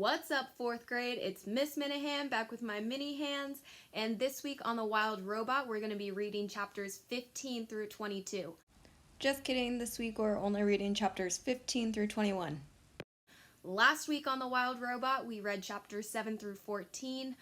What's up, 4th grade? It's Miss Minahan back with my mini hands, and this week on The Wild Robot, we're going to be reading chapters 15 through 22. Just kidding, this week we're only reading chapters 15 through 21. Last week on The Wild Robot, we read chapters 7 through 14.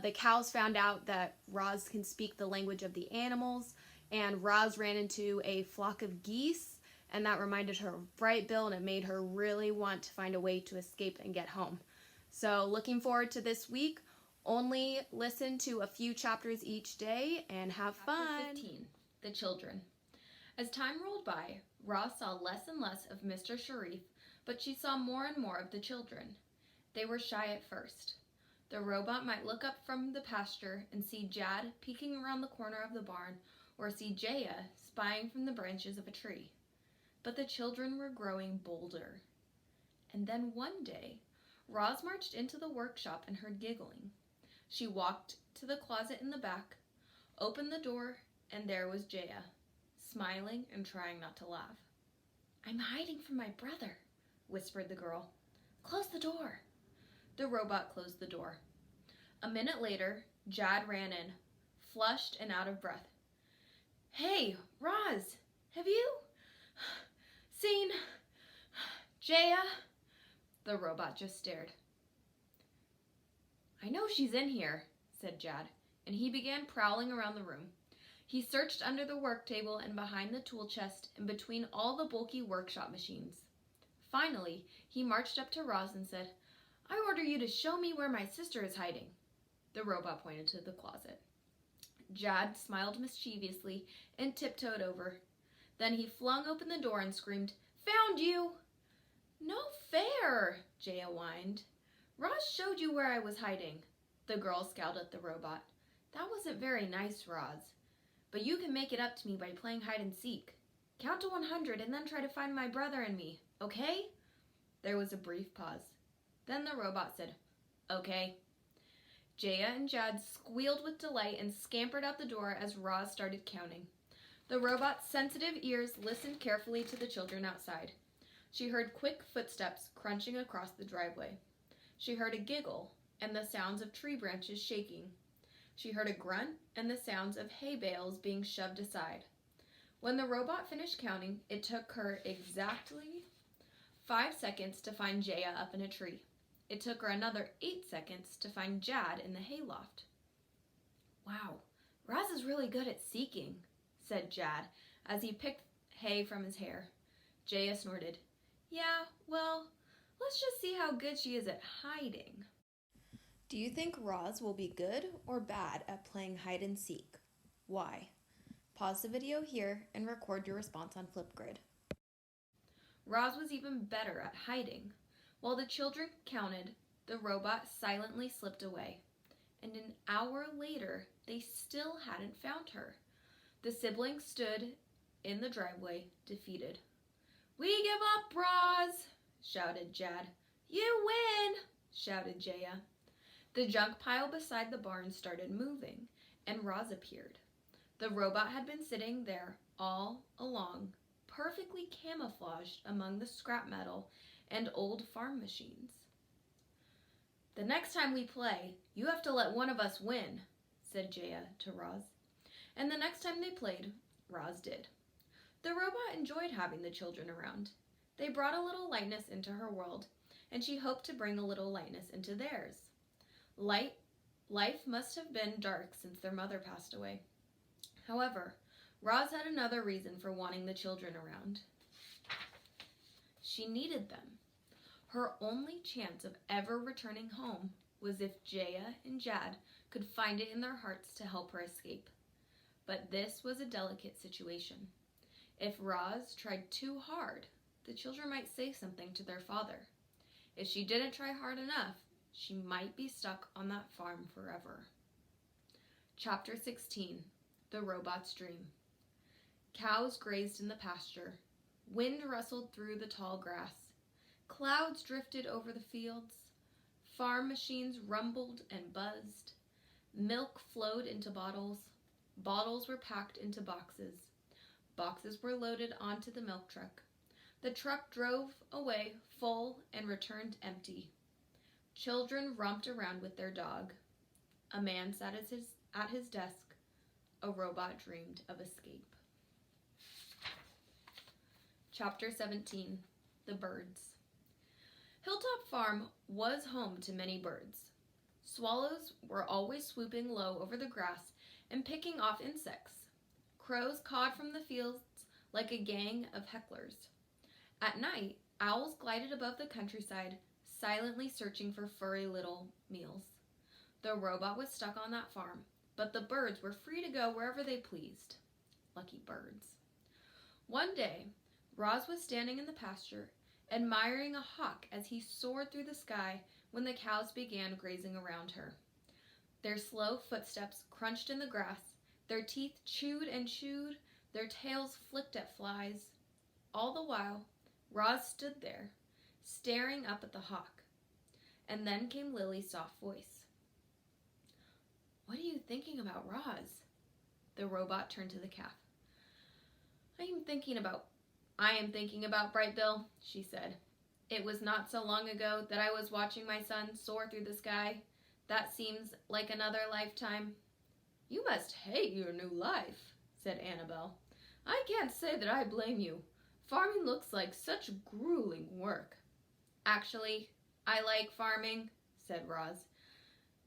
The cows found out that Roz can speak the language of the animals, and Roz ran into a flock of geese, and that reminded her of Bright Bill, and it made her really want to find a way to escape and get home. So looking forward to this week. Only listen to a few chapters each day and have fun. Chapter 15, The Children. As time rolled by, Roz saw less and less of Mr. Sharif, but she saw more and more of the children. They were shy at first. The robot might look up from the pasture and see Jad peeking around the corner of the barn, or see Jaya spying from the branches of a tree. But the children were growing bolder. And then one day, Roz marched into the workshop and heard giggling. She walked to the closet in the back, opened the door, and there was Jaya, smiling and trying not to laugh. "I'm hiding from my brother," whispered the girl. "Close the door." The robot closed the door. A minute later, Jad ran in, flushed and out of breath. "Hey, Roz, have you seen Jaya?" The robot just stared. "I know she's in here," said Jad, and he began prowling around the room. He searched under the work table and behind the tool chest and between all the bulky workshop machines. Finally, he marched up to Roz and said, "I order you to show me where my sister is hiding." The robot pointed to the closet. Jad smiled mischievously and tiptoed over. Then he flung open the door and screamed, "Found you!" "No fair," Jaya whined. "Roz showed you where I was hiding." The girl scowled at the robot. "That wasn't very nice, Roz. But you can make it up to me by playing hide and seek. Count to 100 and then try to find my brother and me, okay?" There was a brief pause. Then the robot said, "Okay." Jaya and Jad squealed with delight and scampered out the door as Roz started counting. The robot's sensitive ears listened carefully to the children outside. She heard quick footsteps crunching across the driveway. She heard a giggle and the sounds of tree branches shaking. She heard a grunt and the sounds of hay bales being shoved aside. When the robot finished counting, it took her exactly 5 seconds to find Jaya up in a tree. It took her another 8 seconds to find Jad in the hayloft. "Wow, Roz is really good at seeking," said Jad as he picked hay from his hair. Jaya snorted. "Yeah, well, let's just see how good she is at hiding." Do you think Roz will be good or bad at playing hide and seek? Why? Pause the video here and record your response on Flipgrid. Roz was even better at hiding. While the children counted, the robot silently slipped away. And an hour later, they still hadn't found her. The siblings stood in the driveway, defeated. "We give up, Roz!" shouted Jad. "You win!" shouted Jaya. The junk pile beside the barn started moving, and Roz appeared. The robot had been sitting there all along, perfectly camouflaged among the scrap metal and old farm machines. "The next time we play, you have to let one of us win," said Jaya to Roz. And the next time they played, Roz did. The robot enjoyed having the children around. They brought a little lightness into her world, and she hoped to bring a little lightness into theirs. Life must have been dark since their mother passed away. However, Roz had another reason for wanting the children around. She needed them. Her only chance of ever returning home was if Jaya and Jad could find it in their hearts to help her escape. But this was a delicate situation. If Roz tried too hard, the children might say something to their father. If she didn't try hard enough, she might be stuck on that farm forever. Chapter 16, The Robot's Dream. Cows grazed in the pasture. Wind rustled through the tall grass. Clouds drifted over the fields. Farm machines rumbled and buzzed. Milk flowed into bottles. Bottles were packed into boxes. Boxes were loaded onto the milk truck. The truck drove away full and returned empty. Children romped around with their dog. A man sat at his desk. A robot dreamed of escape. Chapter 17. The Birds. Hilltop Farm was home to many birds. Swallows were always swooping low over the grass and picking off insects. Crows cawed from the fields like a gang of hecklers. At night, owls glided above the countryside, silently searching for furry little meals. The robot was stuck on that farm, but the birds were free to go wherever they pleased. Lucky birds. One day, Roz was standing in the pasture, admiring a hawk as he soared through the sky when the cows began grazing around her. Their slow footsteps crunched in the grass, their teeth chewed and chewed, their tails flicked at flies. All the while, Roz stood there, staring up at the hawk. And then came Lily's soft voice. "What are you thinking about, Roz?" The robot turned to the calf. I am thinking about Bright Bill," she said. "It was not so long ago that I was watching my son soar through the sky. That seems like another lifetime." "You must hate your new life," said Annabelle. "I can't say that I blame you. Farming looks like such grueling work." "Actually, I like farming," said Roz.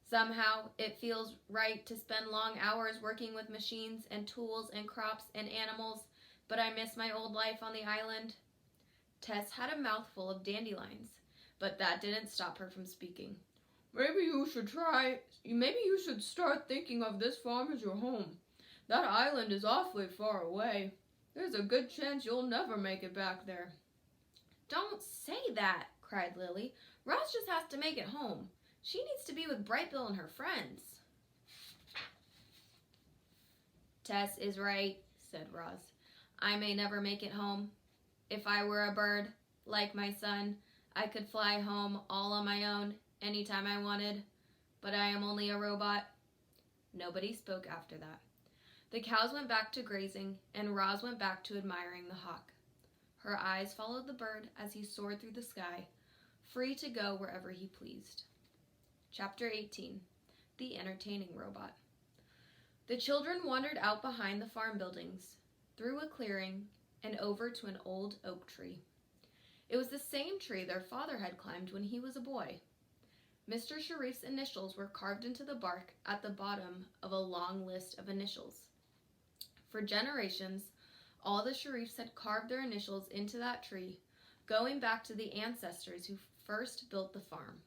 "Somehow it feels right to spend long hours working with machines and tools and crops and animals, but I miss my old life on the island." Tess had a mouthful of dandelions, but that didn't stop her from speaking. Maybe you should start thinking of this farm as your home. That island is awfully far away. There's a good chance you'll never make it back there." "Don't say that," cried Lily. "Roz just has to make it home. She needs to be with Bright Bill and her friends." "Tess is right," said Roz. "I may never make it home. If I were a bird, like my son, I could fly home all on my own anytime I wanted. But I am only a robot." Nobody spoke after that. The cows went back to grazing, and Roz went back to admiring the hawk. Her eyes followed the bird as he soared through the sky, free to go wherever he pleased. Chapter 18. The Entertaining Robot. The children wandered out behind the farm buildings, through a clearing, and over to an old oak tree. It was the same tree their father had climbed when he was a boy. Mr. Sharif's initials were carved into the bark at the bottom of a long list of initials. For generations, all the Sharifs had carved their initials into that tree, going back to the ancestors who first built the farm.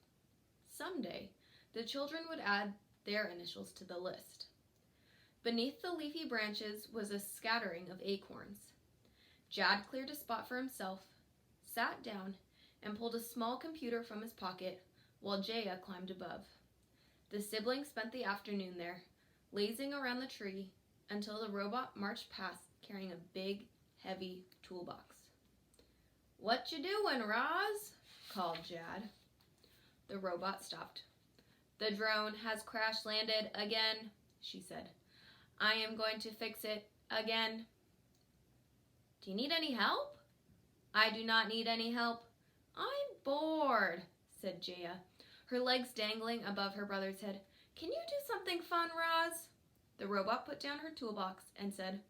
Someday, the children would add their initials to the list. Beneath the leafy branches was a scattering of acorns. Jad cleared a spot for himself, sat down, and pulled a small computer from his pocket, while Jaya climbed above. The siblings spent the afternoon there, lazing around the tree, until the robot marched past carrying a big, heavy toolbox. "What you doing, Roz?" called Jad. The robot stopped. "The drone has crash-landed again," she said. "I am going to fix it again." "Do you need any help?" "I do not need any help. I'm bored," said Jaya, her legs dangling above her brother's head. "Can you do something fun, Roz?" The robot put down her toolbox and said,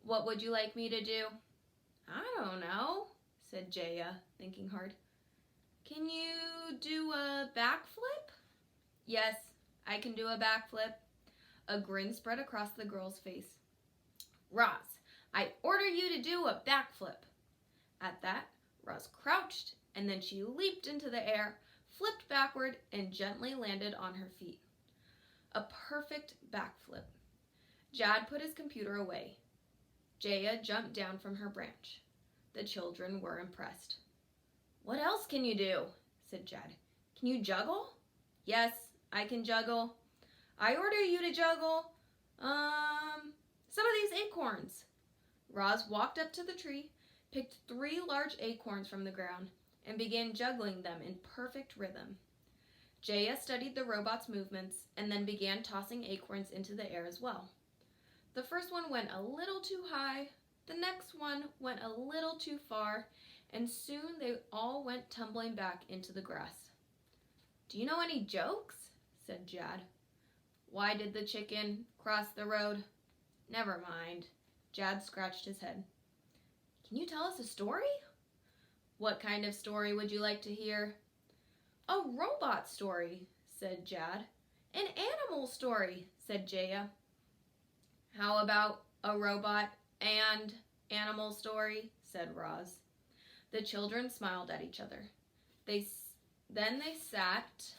"What would you like me to do?" "I don't know," said Jaya, thinking hard. "Can you do a backflip?" "Yes, I can do a backflip." A grin spread across the girl's face. "Roz, I order you to do a backflip." At that, Roz crouched, and then she leaped into the air, flipped backward, and gently landed on her feet. A perfect backflip. Jad put his computer away. Jaya jumped down from her branch. The children were impressed. "What else can you do?" said Jad. "Can you juggle?" "Yes, I can juggle." "I order you to juggle, some of these acorns." Roz walked up to the tree, picked 3 large acorns from the ground, and began juggling them in perfect rhythm. Jaya studied the robot's movements and then began tossing acorns into the air as well. The first one went a little too high, the next one went a little too far, and soon they all went tumbling back into the grass. "Do you know any jokes?" said Jad. "Why did the chicken cross the road?" "Never mind." Jad scratched his head. "Can you tell us a story?" "What kind of story would you like to hear?" "A robot story," said Jad. "An animal story," said Jaya. "How about a robot and animal story?" said Roz. The children smiled at each other. Then they sat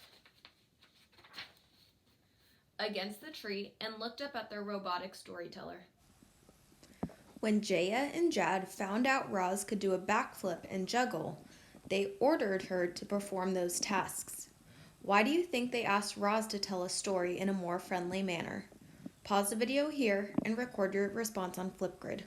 against the tree and looked up at their robotic storyteller. When Jaya and Jad found out Roz could do a backflip and juggle, they ordered her to perform those tasks. Why do you think they asked Roz to tell a story in a more friendly manner? Pause the video here and record your response on Flipgrid.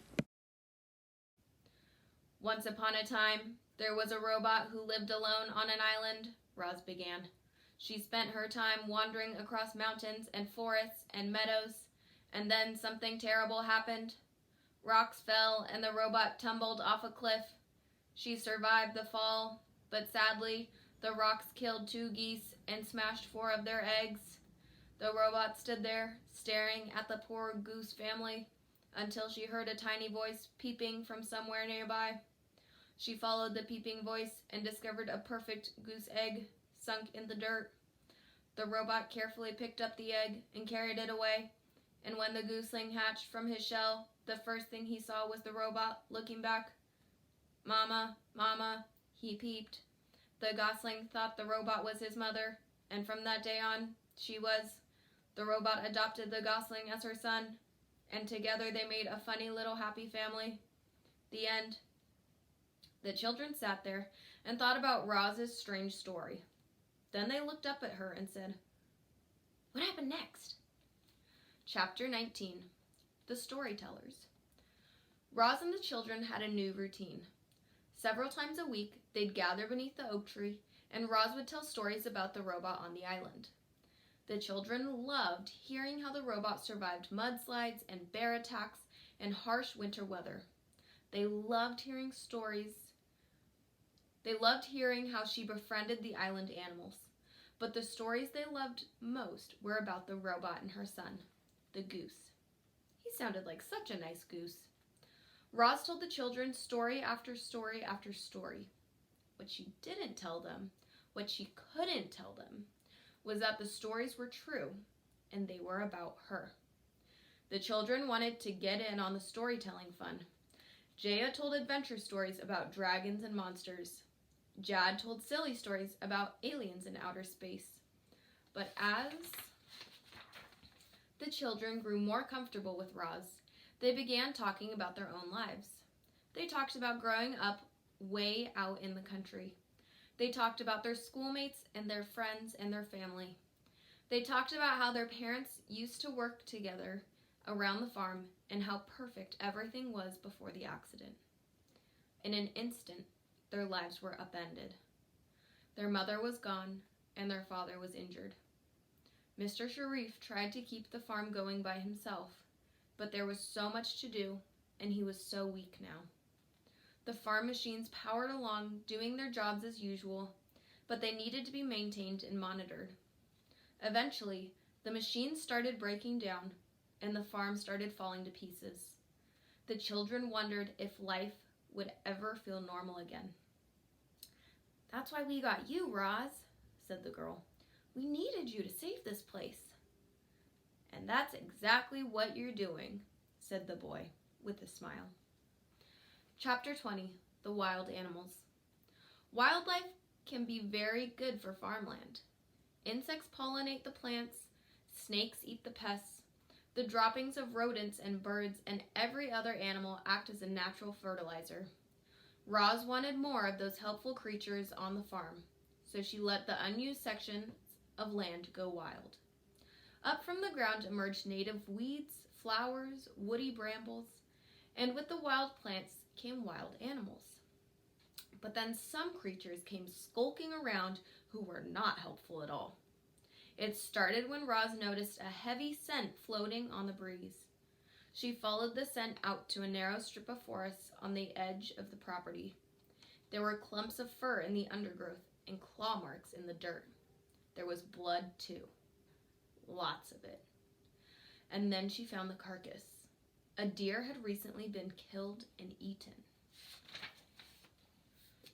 "Once upon a time, there was a robot who lived alone on an island," Roz began. "She spent her time wandering across mountains and forests and meadows, and then something terrible happened. Rocks fell and the robot tumbled off a cliff. She survived the fall, but sadly, the rocks killed 2 geese and smashed 4 of their eggs. The robot stood there, staring at the poor goose family, until she heard a tiny voice peeping from somewhere nearby. She followed the peeping voice and discovered a perfect goose egg sunk in the dirt. The robot carefully picked up the egg and carried it away, and when the gooseling hatched from his shell, the first thing he saw was the robot looking back. 'Mama, Mama,' he peeped. The gosling thought the robot was his mother, and from that day on, she was. The robot adopted the gosling as her son, and together they made a funny little happy family." The end. The children sat there and thought about Roz's strange story. Then they looked up at her and said, "What happened next?" Chapter 19. The Storytellers. Roz and the children had a new routine. Several times a week, they'd gather beneath the oak tree, and Roz would tell stories about the robot on the island. The children loved hearing how the robot survived mudslides and bear attacks and harsh winter weather. They loved hearing how she befriended the island animals. But the stories they loved most were about the robot and her son, the goose. He sounded like such a nice goose. Roz told the children story after story after story. What she didn't tell them, what she couldn't tell them, was that the stories were true, and they were about her. The children wanted to get in on the storytelling fun. Jaya told adventure stories about dragons and monsters. Jad told silly stories about aliens in outer space. But as the children grew more comfortable with Roz, they began talking about their own lives. They talked about growing up way out in the country. They talked about their schoolmates and their friends and their family. They talked about how their parents used to work together around the farm and how perfect everything was before the accident. In an instant, their lives were upended. Their mother was gone, and their father was injured. Mr. Sharif tried to keep the farm going by himself, but there was so much to do, and he was so weak now. The farm machines powered along, doing their jobs as usual, but they needed to be maintained and monitored. Eventually, the machines started breaking down, and the farm started falling to pieces. The children wondered if life would ever feel normal again. "That's why we got you, Roz," said the girl. "We needed you to save this place." "And that's exactly what you're doing," said the boy with a smile. Chapter 20. The Wild Animals. Wildlife can be very good for farmland. Insects pollinate the plants, snakes eat the pests, the droppings of rodents and birds and every other animal act as a natural fertilizer. Roz wanted more of those helpful creatures on the farm, so she let the unused sections of land go wild. Up from the ground emerged native weeds, flowers, woody brambles, and with the wild plants came wild animals. But then some creatures came skulking around who were not helpful at all. It started when Roz noticed a heavy scent floating on the breeze. She followed the scent out to a narrow strip of forest on the edge of the property. There were clumps of fur in the undergrowth and claw marks in the dirt. There was blood too. Lots of it. And then she found the carcass. A deer had recently been killed and eaten.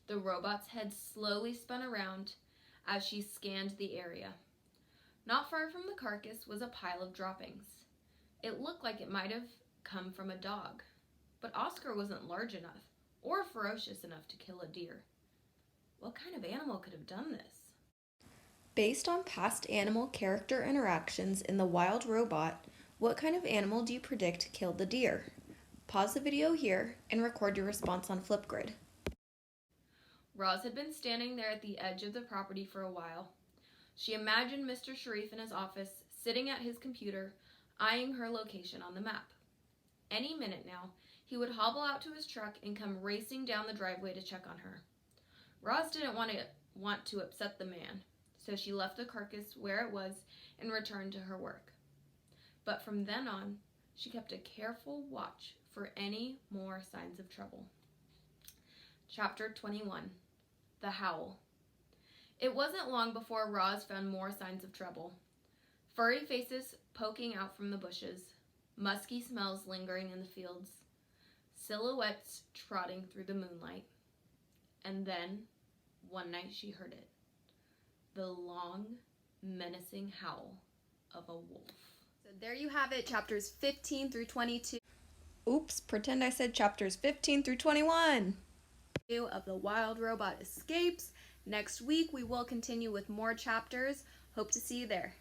The robot's head slowly spun around as she scanned the area. Not far from the carcass was a pile of droppings. It looked like it might have come from a dog, but Oscar wasn't large enough or ferocious enough to kill a deer. What kind of animal could have done this? Based on past animal character interactions in The Wild Robot, what kind of animal do you predict killed the deer? Pause the video here and record your response on Flipgrid. Roz had been standing there at the edge of the property for a while. She imagined Mr. Sharif in his office, sitting at his computer, eyeing her location on the map. Any minute now, he would hobble out to his truck and come racing down the driveway to check on her. Roz didn't want to upset the man, so she left the carcass where it was and returned to her work. But from then on, she kept a careful watch for any more signs of trouble. Chapter 21. The Howl. It wasn't long before Roz found more signs of trouble. Furry faces poking out from the bushes, musky smells lingering in the fields, silhouettes trotting through the moonlight. And then, one night she heard it. The long, menacing howl of a wolf. So there you have it, chapters 15 through 22. Oops, pretend I said chapters 15 through 21. Of The Wild Robot Escapes. Next week we will continue with more chapters. Hope to see you there.